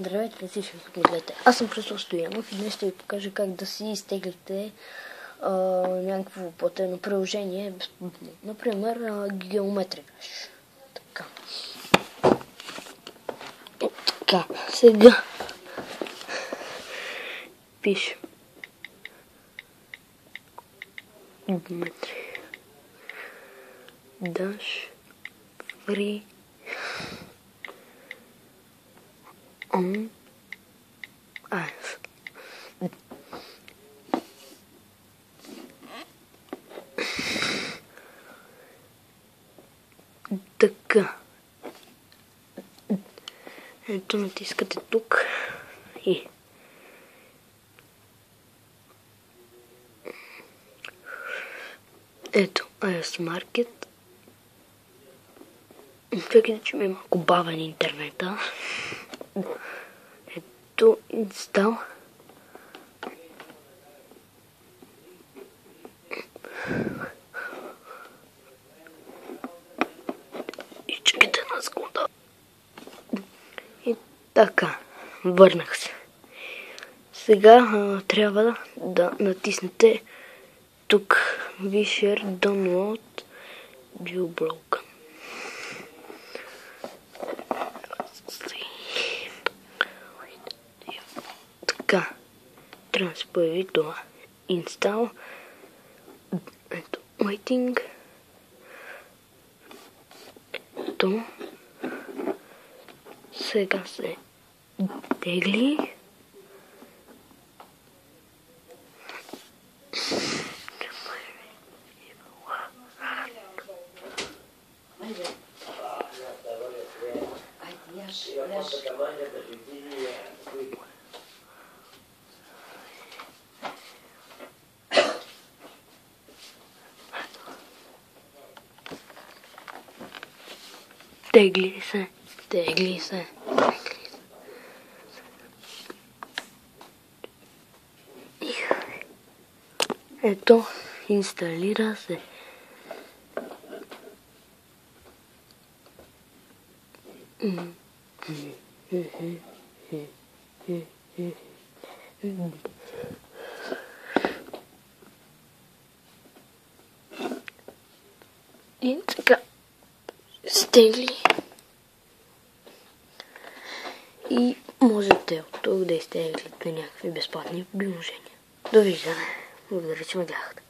Здравейте, всички гледате. Аз съм Христос Стоянов и днес ще ви покажа как да си изтеглите някакво платено приложение безплатно. Например, Geometry Dash. Така. Така. Сега пише Geometry Dash Free on iOS. Така. Ето, натискате тук и ето iOS Market. Чакайте, че ми е малко бавен интернета. Ето инстал. И чакайте една секунда. И така, върнах се. Сега трябва да натиснете тук Visher Download Jailbroken. Така, трябва да се появи това. Install. Ето, Waiting. Ето. Сега се тегли. Тегли се, тегли се. Ето, инсталира се. И така, стегли. И можете от тук да изтеглите някакви безплатни приложения. Довиждане. Благодаря, че ме гледахте.